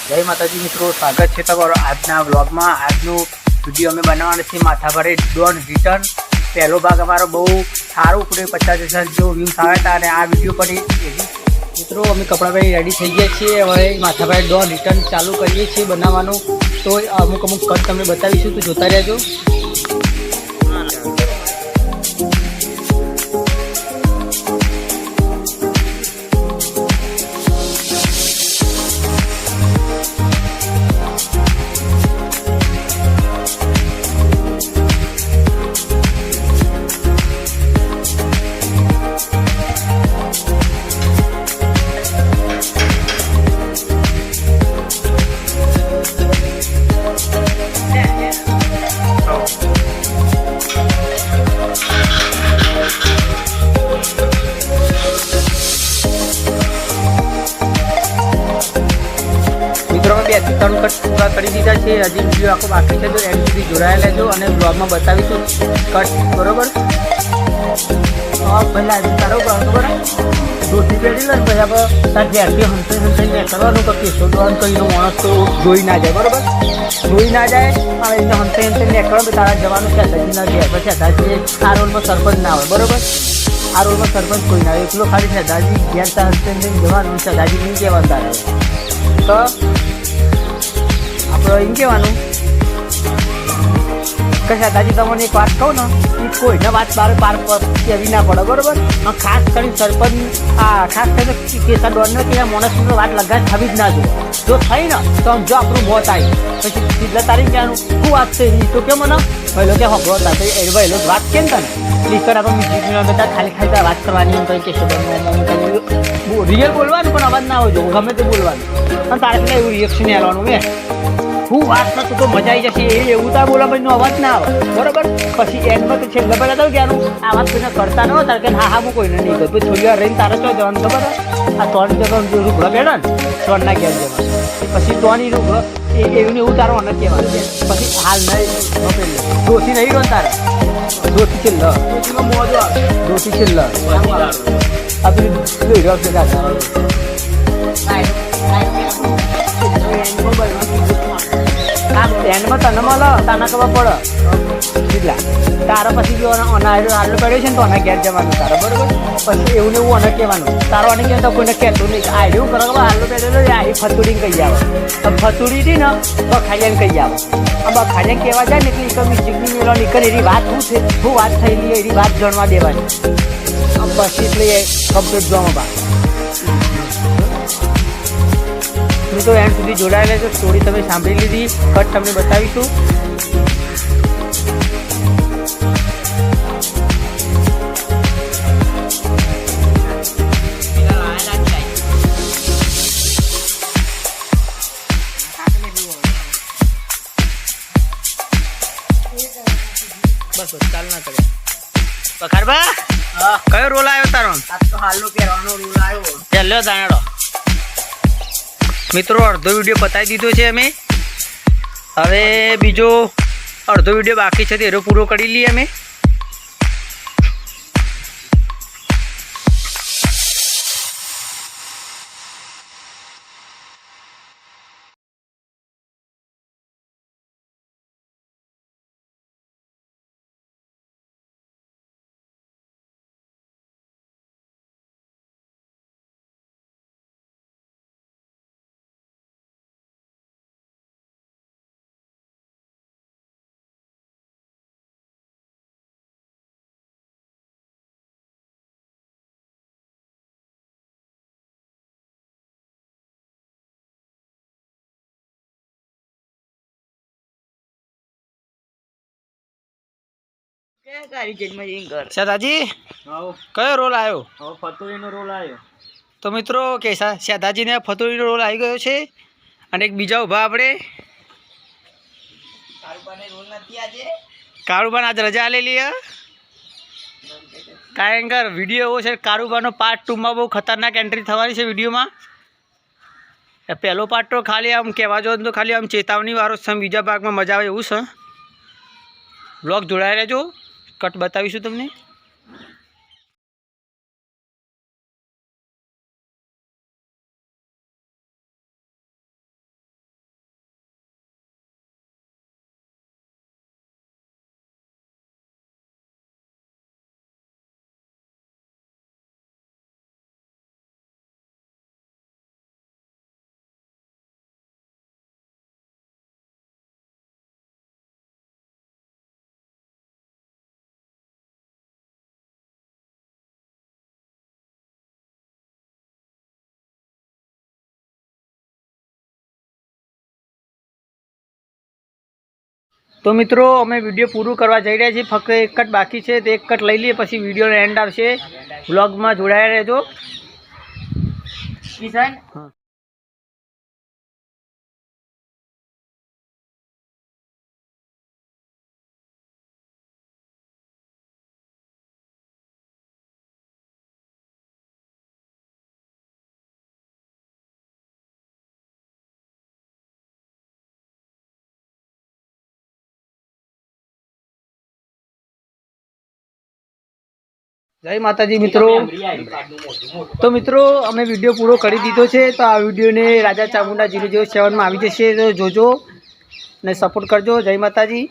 जय माताजी मित्रों, स्वागत है तमारो आजना व्लॉग में। आजनो विडियो अमे बनाववाना छे माथाभारे डॉन रिटर्न। पहलो भाग अमारो बहु सारो उपड़े 50,000 जो व्यूज आव्या हता अने आ विडियो पर मित्रों अमे कपड़ा पहरी रेडी थई गया छीए। हवे माथाभारे डॉन रिटर्न चालू करीए छीए बनाववानुं। तो अमुक कट तमने बतावीशुं, तो जोता रहेजो। मित्रों में 2-3 कट पूरा कर दीधा है। हजी वीडियो आखो बाकी है, तो एंड सुधी जोड़ाया लेजो और ब्लॉग में बतावीशुं कट बराबर। पहला तारो बराबर धोती पहरी लो, પછી આપણે તાર ઘેરથી હંતે નીકળવાનું કે કેસો ડોન કરીને માણસ તો જોઈ ના જાય બરાબર, જોઈ ના જાય અને એને હંતે નીકળો તારા જવાનું શેતાજીના ઘેર પર। શેતાજી આ રોલમાં સરપંચ ના હોય બરાબર, આ રોલમાં સરપંચ કોઈ ના હોય, એકલો ખાલી શેતાજી ઘેર તાર હંતે જવાનું, શેતાજી નહીં કહેવાનું તારે। તો આપણે એમ કહેવાનું કે શેતાજી તમને એક વાત કહું ને, એ કોઈને વાત પાર કહેવી ના પડે બરાબર। ખાસ કરીને સરપંચ ખાસ કરીને કેસા ડોનને કે માણસની વાત લગા થવી જ ના જોઈએ। જો થઈ ને તો જો આપણું મોત આવી પછી સીધા તારીખ કહેવાનું શું વાત છે એ તો કે મને પહેલો કે હબરો હતા તો એ પહેલો વાત કેમ તને લીકર આપણે મ્યુઝિકની બધા ખાલી ખાલી વાત કરવાની કંઈ કેસો ડોન રિયલ બોલવાનું પણ અવાજ ના આવજો, ગમે તે બોલવાનું અને તારે એટલે એવું રિએક્શન આવવાનું મેં હું વાત ન તો મજા આવી જશે એવું તાર બોલા ભાઈનો અવાજ ના આવે બરાબર। પછી એન્ડમાં તો છેલ્લે બધા તો ક્યાંનું આ વાત કોઈને કરતા ન હોય તારે કે હા હું કોઈને નહીં કરું, થોડી વાર રહીને તારે શું જવાનું ખબર આ ત્રણ જગ્યા રૂગડો બેઠો ને ત્રણના ઘેર જવાનું, પછી ત્રણની રૂગડો એવું ને એવું તારો અનક કહેવાનું છે। પછી હાલ નહીં દોષી નહીં રહ્યો ને તારે દોષી છેલ્લો દોષી છેલ્લો આપણે રહ્યો છે એન્ડમાં તને મળે તને ખબર પડે કેટલા તારા પછી જો આટલો પડ્યો છે ને તો આના ઘેર જવાનું તારે બરાબર। પછી એવું ને એવું અને કહેવાનું તારો આને કહેવાય તો કોઈને કહેતું નહીં આ એવું કરો કે હાલો પહેરેલો આ ફતુડીને કહી આવે, ફતુડી હતી ને બખાડિયાને કહી આવે, આ બખાડિયાને કહેવા જાય ને એટલે એક મ્યુઝિકની મેળો નીકળે એની વાત શું છે શું વાત થયેલી એની વાત જાણવા દેવાની પછી એટલે કમ્પ્લીટ જોવામાં બા। तो एंड सुधी जोड़ाया तो स्टोरी तमे सांभળી लीधी, कट तमने बतावीशुं। बस चाल ना करे बखारबा कयो रोल आयो तारो? आज तो हालनो પહેરવાનો રોલ आयो। चलो जाणो मित्रों अर्धो विडियो बताई दीधो है अमे, हवे बीजो अर्धो विडियो बाकी है तो पूरो करी लीए अमे। शहदाजी कयो रोल आयो? फतुरीनो रोल आयो। तो मित्रों कैसा शहदाजी ने फतुरीनो रोल आई गयो छे अने एक बीजा उभा आपणे कारुबाने आज रजा आलेली है कारण के विडियो एवो छे कारुबानो पार्ट 2 में बहुत खतरनाक एंट्री थवानी छे विडियो में। पहलो पार्ट तो खाली आम कहेवा जो तो खाली आम चेतावनी वाळो छे, बीजा भाग में मजा आवे एवुं छे। ब्लॉग जोड़ाया रहेजो, कट बतावीशुं तमने। તો મિત્રો અમે વિડીયો પૂરું કરવા જઈ રહ્યા છીએ, ફક્ત એક કટ બાકી છે, તો એક કટ લઈ લઈએ પછી વિડીયોનો એન્ડ આવશે. વ્લોગમાં જોડાયા રહેજો. હા. જય માતાજી મિત્રો. તો મિત્રો અમે વિડીયો પૂરો કરી દીધો છે. તો આ વિડીયોને રાજા ચામુંડા 007 માં આવી જશે, તો જોજો ને સપોર્ટ કરજો. જય માતાજી.